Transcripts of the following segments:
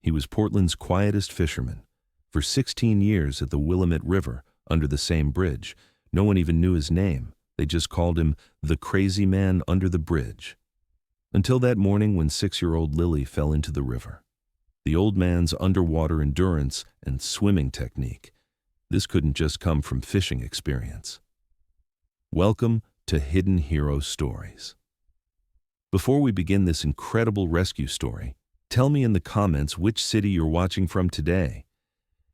He was Portland's quietest fisherman. For 16 years at the Willamette River, under the same bridge, no one even knew his name. They just called him the crazy man under the bridge. Until that morning when 6-year-old Lily fell into the river. The old man's underwater endurance and swimming technique. This couldn't just come from fishing experience. Welcome to Hidden Hero Stories. Before we begin this incredible rescue story, tell me in the comments which city you're watching from today.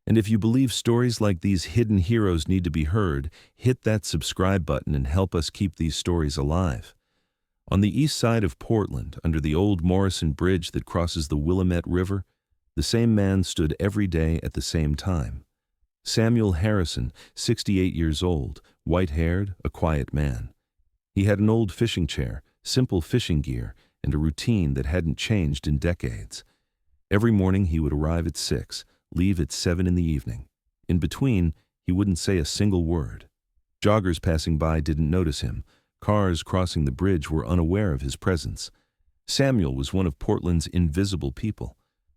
And if you believe stories like these hidden heroes need to be heard, hit that subscribe button and help us keep these stories alive. On the east side of Portland, under the old Morrison Bridge that crosses the Willamette River, the same man stood every day at the same time. Samuel Harrison, 68 years old, white-haired, a quiet man. He had an old fishing chair, simple fishing gear, and a routine that hadn't changed in decades. Every morning he would arrive at 6, leave at 7 in the evening. In between, he wouldn't say a single word. Joggers passing by didn't notice him. Cars crossing the bridge were unaware of his presence. Samuel was one of Portland's invisible people.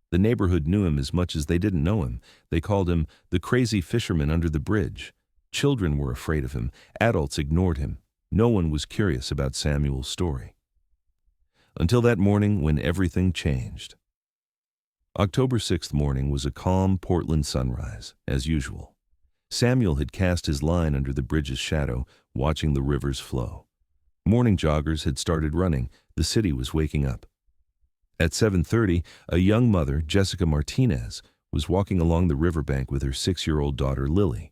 The neighborhood knew him as much as they didn't know him. They called him the crazy fisherman under the bridge. Children were afraid of him. Adults ignored him. No one was curious about Samuel's story. Until that morning when everything changed. October 6th morning was a calm Portland sunrise, as usual. Samuel had cast his line under the bridge's shadow, watching the river's flow. Morning joggers had started running. The city was waking up. At 7:30, a young mother, Jessica Martinez, was walking along the riverbank with her 6-year-old daughter, Lily.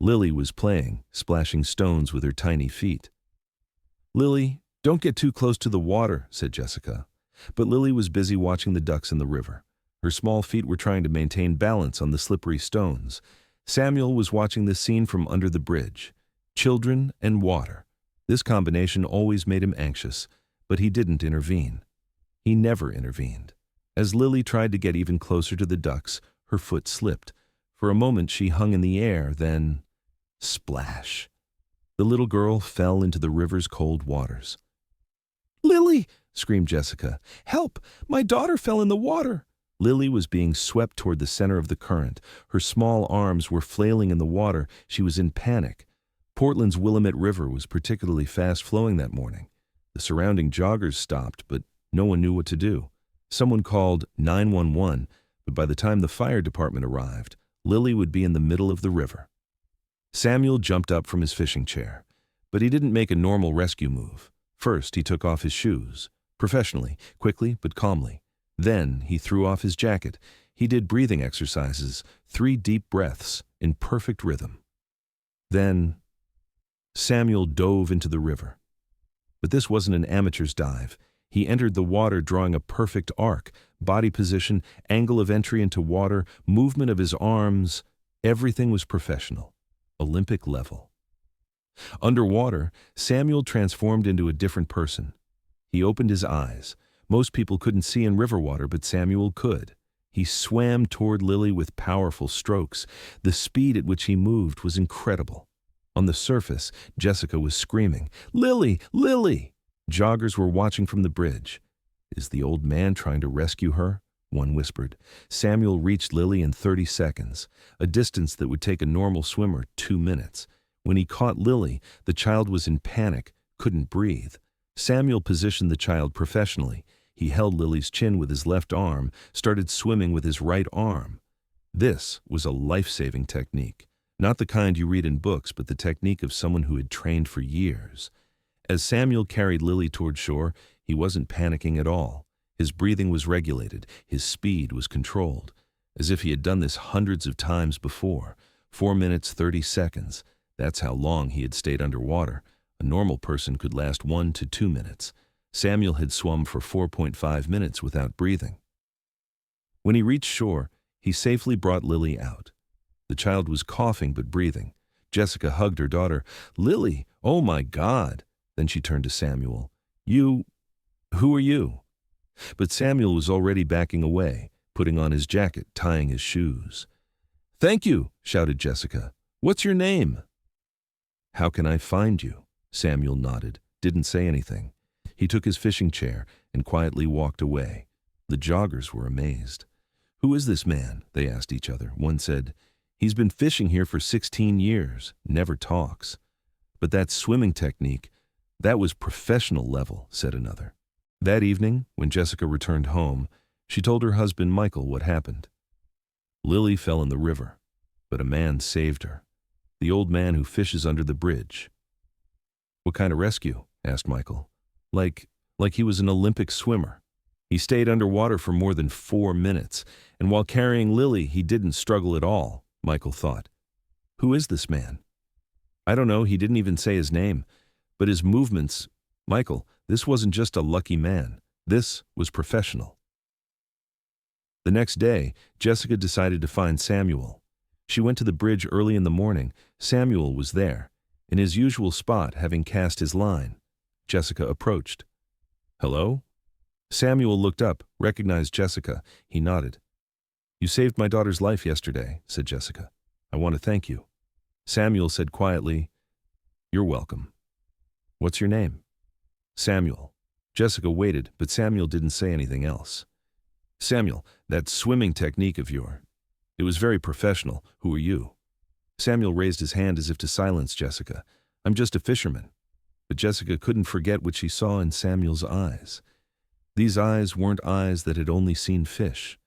Lily was playing, splashing stones with her tiny feet. "Lily, don't get too close to the water," said Jessica. But Lily was busy watching the ducks in the river. Her small feet were trying to maintain balance on the slippery stones. Samuel was watching this scene from under the bridge. Children and water. This combination always made him anxious, but he didn't intervene. He never intervened. As Lily tried to get even closer to the ducks, her foot slipped. For a moment she hung in the air, then splash. The little girl fell into the river's cold waters. "Lily!" screamed Jessica. "Help! My daughter fell in the water!" Lily was being swept toward the center of the current. Her small arms were flailing in the water. She was in panic. Portland's Willamette River was particularly fast-flowing that morning. The surrounding joggers stopped, but no one knew what to do. Someone called 911, but by the time the fire department arrived, Lily would be in the middle of the river. Samuel jumped up from his fishing chair, but he didn't make a normal rescue move. First, he took off his shoes, professionally, quickly but calmly. Then he threw off his jacket. He did breathing exercises, 3 deep breaths in perfect rhythm. Then Samuel dove into the river. But this wasn't an amateur's dive. He entered the water drawing a perfect arc, body position, angle of entry into water, movement of his arms. Everything was professional, Olympic level. Underwater, Samuel transformed into a different person. He opened his eyes. Most people couldn't see in river water, but Samuel could. He swam toward Lily with powerful strokes. The speed at which he moved was incredible. On the surface, Jessica was screaming, "Lily! Lily!" Joggers were watching from the bridge. "Is the old man trying to rescue her?" one whispered. Samuel reached Lily in 30 seconds, a distance that would take a normal swimmer 2 minutes. When he caught Lily, the child was in panic, couldn't breathe. Samuel positioned the child professionally. He held Lily's chin with his left arm, started swimming with his right arm. This was a life-saving technique. Not the kind you read in books, but the technique of someone who had trained for years. As Samuel carried Lily toward shore, he wasn't panicking at all. His breathing was regulated, his speed was controlled, as if he had done this hundreds of times before. 4 minutes, 30 seconds. That's how long he had stayed underwater. A normal person could last 1 to 2 minutes. Samuel had swum for 4.5 minutes without breathing. When he reached shore, he safely brought Lily out. The child was coughing but breathing. Jessica hugged her daughter. "Lily, oh my God!" Then she turned to Samuel. Who are you?" But Samuel was already backing away, putting on his jacket, tying his shoes. "Thank you," shouted Jessica. "What's your name?" "How can I find you?" Samuel nodded, didn't say anything. He took his fishing chair and quietly walked away. The joggers were amazed. "Who is this man?" they asked each other. One said, "He's been fishing here for 16 years, never talks." "But that swimming technique, that was professional level," said another. That evening, when Jessica returned home, she told her husband Michael what happened. Lily fell in the river, but a man saved her. The old man who fishes under the bridge. "What kind of rescue?" asked Michael. Like he was an Olympic swimmer. He stayed underwater for more than 4 minutes, and while carrying Lily, he didn't struggle at all, Michael thought. "Who is this man?" "I don't know, he didn't even say his name. But his movements, Michael, this wasn't just a lucky man. This was professional." The next day, Jessica decided to find Samuel. She went to the bridge early in the morning. Samuel was there, in his usual spot, having cast his line. Jessica approached. "Hello?" Samuel looked up, recognized Jessica. He nodded. "You saved my daughter's life yesterday," said Jessica. "I want to thank you." Samuel said quietly, "You're welcome. What's your name?" "Samuel." Jessica waited, but Samuel didn't say anything else. "Samuel, that swimming technique of yours, it was very professional. Who are you?" Samuel raised his hand as if to silence Jessica. "I'm just a fisherman." But Jessica couldn't forget what she saw in Samuel's eyes. These eyes weren't eyes that had only seen fish.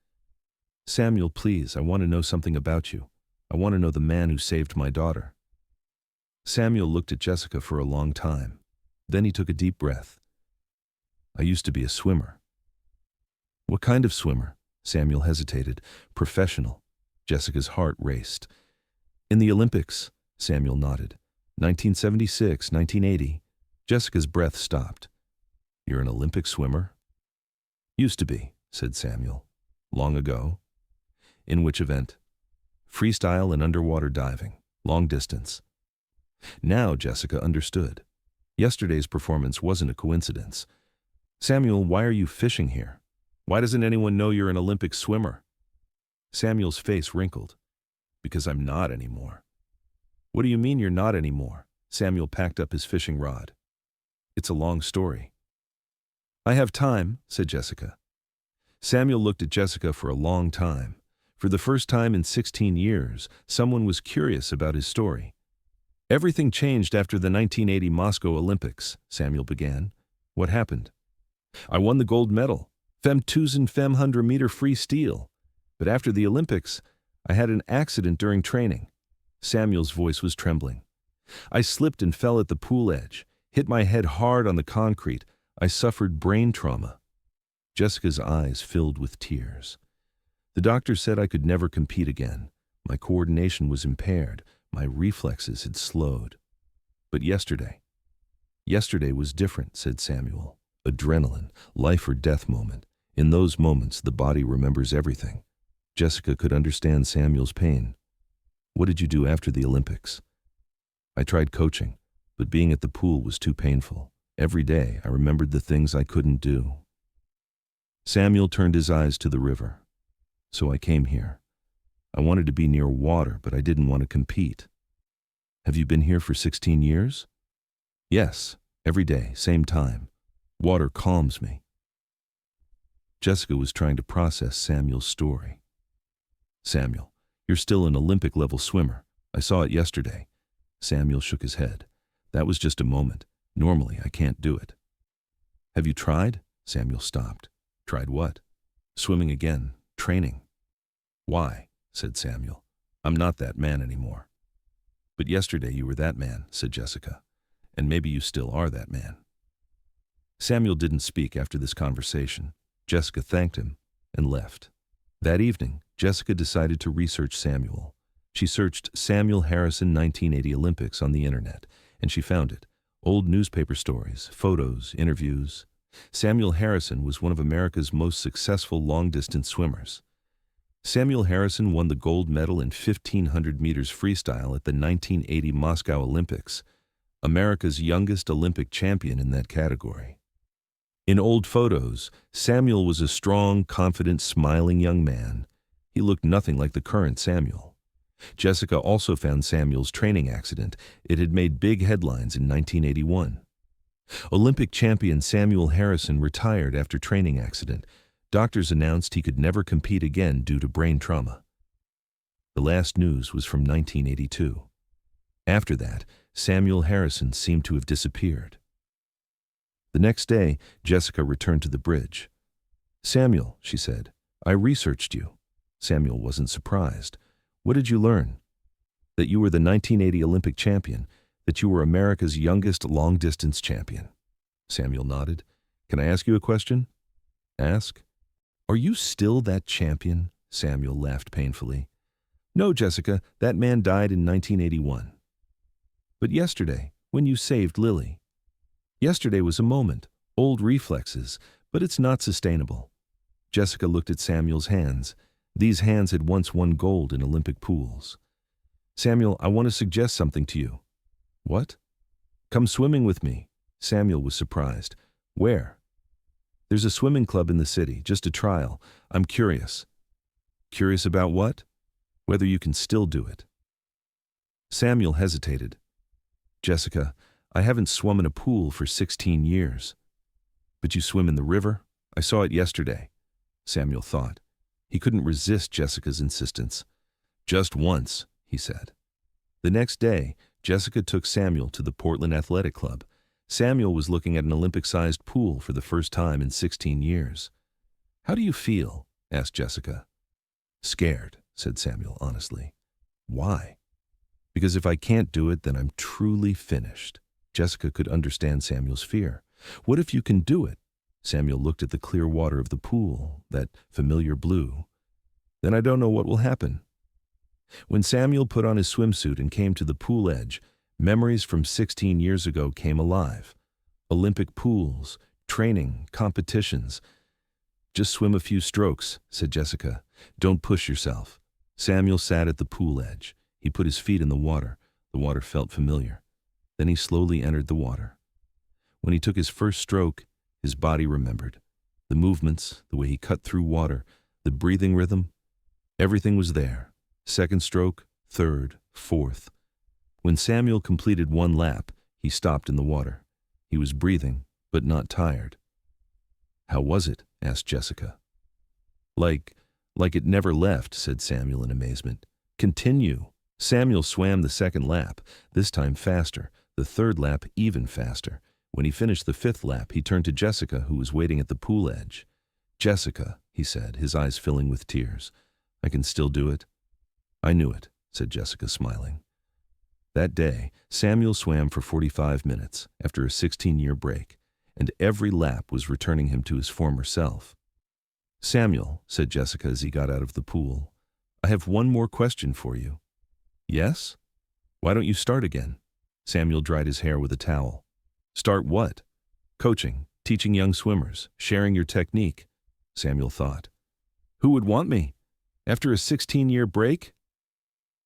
"Samuel, please, I want to know something about you. I want to know the man who saved my daughter." Samuel looked at Jessica for a long time. Then he took a deep breath. "I used to be a swimmer." "What kind of swimmer?" Samuel hesitated. "Professional." Jessica's heart raced. "In the Olympics," Samuel nodded. 1976, 1980. Jessica's breath stopped. "You're an Olympic swimmer?" "Used to be," said Samuel. "Long ago?" "In which event?" "Freestyle and underwater diving. Long distance." Now Jessica understood. Yesterday's performance wasn't a coincidence. "Samuel, why are you fishing here? Why doesn't anyone know you're an Olympic swimmer?" Samuel's face wrinkled. "Because I'm not anymore." "What do you mean you're not anymore?" Samuel packed up his fishing rod. "It's a long story." "I have time," said Jessica. Samuel looked at Jessica for a long time. For the first time in 16 years, someone was curious about his story. "Everything changed after the 1980 Moscow Olympics," Samuel began. "What happened?" "I won the gold medal, fem 2000 fem 100-meter free steel. But after the Olympics, I had an accident during training." Samuel's voice was trembling. "I slipped and fell at the pool edge, hit my head hard on the concrete. I suffered brain trauma." Jessica's eyes filled with tears. "The doctor said I could never compete again. My coordination was impaired. My reflexes had slowed. But yesterday was different," said Samuel. "Adrenaline, life or death moment. In those moments, the body remembers everything." Jessica could understand Samuel's pain. "What did you do after the Olympics?" "I tried coaching, but being at the pool was too painful. Every day, I remembered the things I couldn't do." Samuel turned his eyes to the river. "So I came here. I wanted to be near water, but I didn't want to compete." "Have you been here for 16 years?" "Yes, every day, same time. Water calms me." Jessica was trying to process Samuel's story. "Samuel, you're still an Olympic-level swimmer. I saw it yesterday." Samuel shook his head. "That was just a moment. Normally, I can't do it." "Have you tried?" Samuel stopped. "Tried what?" "Swimming again. Training." "Why?" said Samuel. "I'm not that man anymore." "But yesterday you were that man," said Jessica. "And maybe you still are that man." Samuel didn't speak after this conversation. Jessica thanked him and left. That evening, Jessica decided to research Samuel. She searched Samuel Harrison 1980 Olympics on the internet, and she found it. Old newspaper stories, photos, interviews. Samuel Harrison was one of America's most successful long-distance swimmers. Samuel Harrison won the gold medal in 1500 meters freestyle at the 1980 Moscow Olympics, America's youngest Olympic champion in that category. In old photos, Samuel was a strong, confident, smiling young man. He looked nothing like the current Samuel. Jessica also found Samuel's training accident. It had made big headlines in 1981. Olympic champion Samuel Harrison retired after training accident. Doctors announced he could never compete again due to brain trauma. The last news was from 1982. After that, Samuel Harrison seemed to have disappeared. The next day, Jessica returned to the bridge. "Samuel," she said, "I researched you." Samuel wasn't surprised. "What did you learn?" "That you were the 1980 Olympic champion, that you were America's youngest long-distance champion." Samuel nodded. "Can I ask you a question?" "Ask." "Are you still that champion?" Samuel laughed painfully. "No, Jessica, that man died in 1981. "But yesterday, when you saved Lily." "Yesterday was a moment, old reflexes, but it's not sustainable." Jessica looked at Samuel's hands. These hands had once won gold in Olympic pools. "Samuel, I want to suggest something to you." "What?" "Come swimming with me." Samuel was surprised. "Where?" "There's a swimming club in the city, just a trial. I'm curious." "Curious about what?" "Whether you can still do it." Samuel hesitated. "Jessica, I haven't swum in a pool for 16 years. "But you swim in the river? I saw it yesterday." Samuel thought. He couldn't resist Jessica's insistence. "Just once," he said. The next day, Jessica took Samuel to the Portland Athletic Club. Samuel was looking at an Olympic-sized pool for the first time in 16 years. "How do you feel?" asked Jessica. "Scared," said Samuel honestly. "Why?" "Because if I can't do it, then I'm truly finished." Jessica could understand Samuel's fear. "What if you can do it?" Samuel looked at the clear water of the pool, that familiar blue. "Then I don't know what will happen." When Samuel put on his swimsuit and came to the pool edge, memories from 16 years ago came alive. Olympic pools, training, competitions. "Just swim a few strokes," said Jessica. "Don't push yourself." Samuel sat at the pool edge. He put his feet in the water. The water felt familiar. Then he slowly entered the water. When he took his first stroke, his body remembered. The movements, the way he cut through water, the breathing rhythm, everything was there. Second stroke, third, fourth. When Samuel completed one lap, he stopped in the water. He was breathing, but not tired. "How was it?" asked Jessica. Like it never left," said Samuel in amazement. "Continue." Samuel swam the second lap, this time faster, the third lap even faster. When he finished the fifth lap, he turned to Jessica, who was waiting at the pool edge. "Jessica," he said, his eyes filling with tears, "I can still do it." "I knew it," said Jessica, smiling. That day, Samuel swam for 45 minutes after a 16-year break, and every lap was returning him to his former self. "Samuel," said Jessica as he got out of the pool, "I have one more question for you." "Yes?" "Why don't you start again?" Samuel dried his hair with a towel. "Start what?" "Coaching, teaching young swimmers, sharing your technique." Samuel thought. "Who would want me? After a 16-year break?"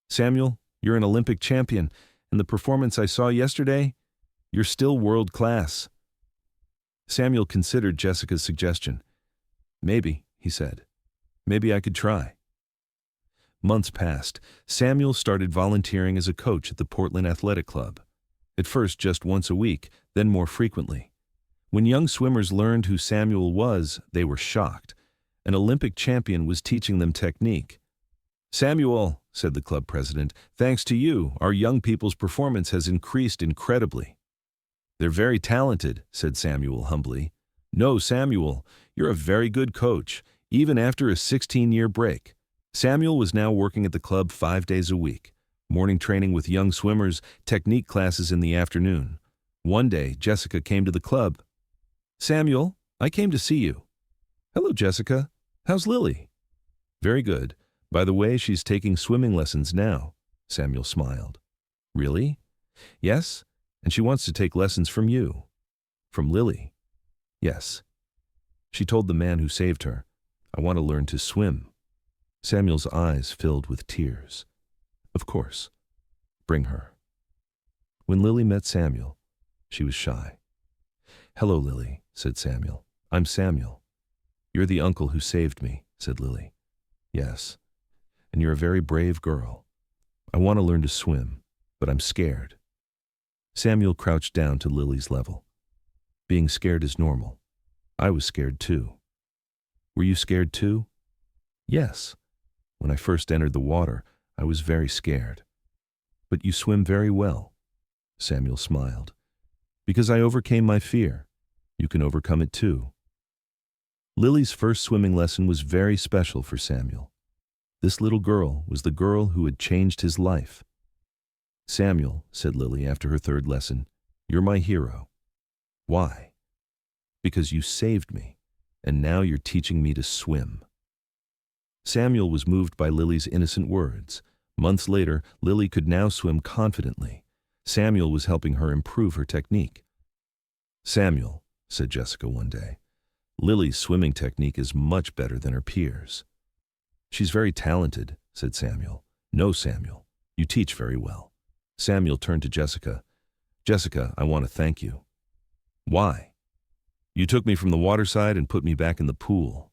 "Samuel, you're an Olympic champion, and the performance I saw yesterday, you're still world class." Samuel considered Jessica's suggestion. "Maybe," he said. "Maybe I could try." Months passed. Samuel started volunteering as a coach at the Portland Athletic Club. At first just once a week, then more frequently. When young swimmers learned who Samuel was, they were shocked. An Olympic champion was teaching them technique. "Samuel," said the club president, "thanks to you, our young people's performance has increased incredibly." "They're very talented," said Samuel humbly. "No, Samuel, you're a very good coach, even after a 16-year break." Samuel was now working at the club 5 days a week. Morning training with young swimmers, technique classes in the afternoon. One day, Jessica came to the club. "Samuel, I came to see you." "Hello, Jessica. How's Lily?" "Very good. By the way, she's taking swimming lessons now." Samuel smiled. "Really?" "Yes, and she wants to take lessons from you." "From Lily?" "Yes." She told the man who saved her, "I want to learn to swim." Samuel's eyes filled with tears. "Of course. Bring her." When Lily met Samuel, she was shy. "Hello, Lily," said Samuel. "I'm Samuel." "You're the uncle who saved me," said Lily. "Yes. And you're a very brave girl. I want to learn to swim, but I'm scared." Samuel crouched down to Lily's level. "Being scared is normal. I was scared too." Were you scared too? Yes. When I first entered the water, I was very scared. But you swim very well. Samuel smiled. Because I overcame my fear. You can overcome it too. Lily's first swimming lesson was very special for Samuel. This little girl was the girl who had changed his life. Samuel, said Lily after her third lesson, you're my hero. Why? Because you saved me, and now you're teaching me to swim. Samuel was moved by Lily's innocent words. Months later, Lily could now swim confidently. Samuel was helping her improve her technique. Samuel, said Jessica one day, Lily's swimming technique is much better than her peers. She's very talented, said Samuel. No, Samuel, you teach very well. Samuel turned to Jessica. Jessica, I want to thank you. Why? You took me from the waterside and put me back in the pool.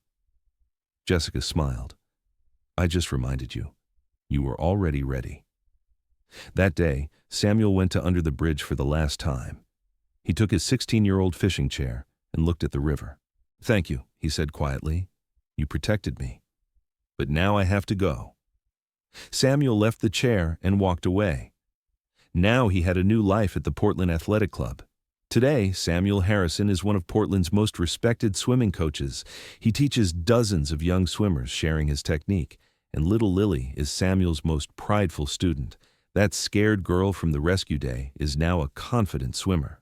Jessica smiled. I just reminded you. You were already ready. That day, Samuel went to under the bridge for the last time. He took his 16-year-old fishing chair and looked at the river. Thank you, he said quietly. You protected me. But now I have to go. Samuel left the chair and walked away. Now he had a new life at the Portland Athletic Club. Today, Samuel Harrison is one of Portland's most respected swimming coaches. He teaches dozens of young swimmers, sharing his technique. And little Lily is Samuel's most prideful student. That scared girl from the rescue day is now a confident swimmer.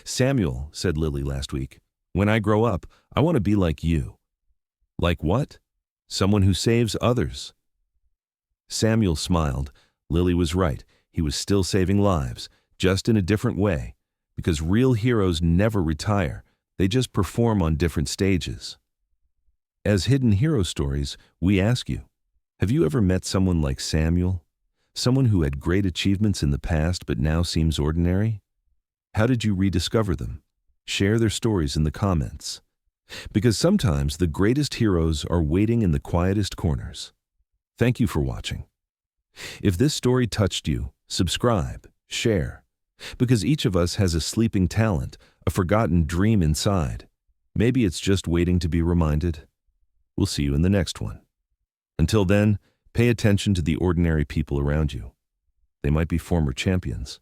Samuel, said Lily last week, when I grow up, I want to be like you. Like what? Someone who saves others. Samuel smiled. Lily was right. He was still saving lives, just in a different way. Because real heroes never retire. They just perform on different stages. As Hidden Hero Stories, we ask you, have you ever met someone like Samuel? Someone who had great achievements in the past but now seems ordinary? How did you rediscover them? Share their stories in the comments. Because sometimes the greatest heroes are waiting in the quietest corners. Thank you for watching. If this story touched you, subscribe, share. Because each of us has a sleeping talent, a forgotten dream inside. Maybe it's just waiting to be reminded. We'll see you in the next one. Until then, pay attention to the ordinary people around you. They might be former champions.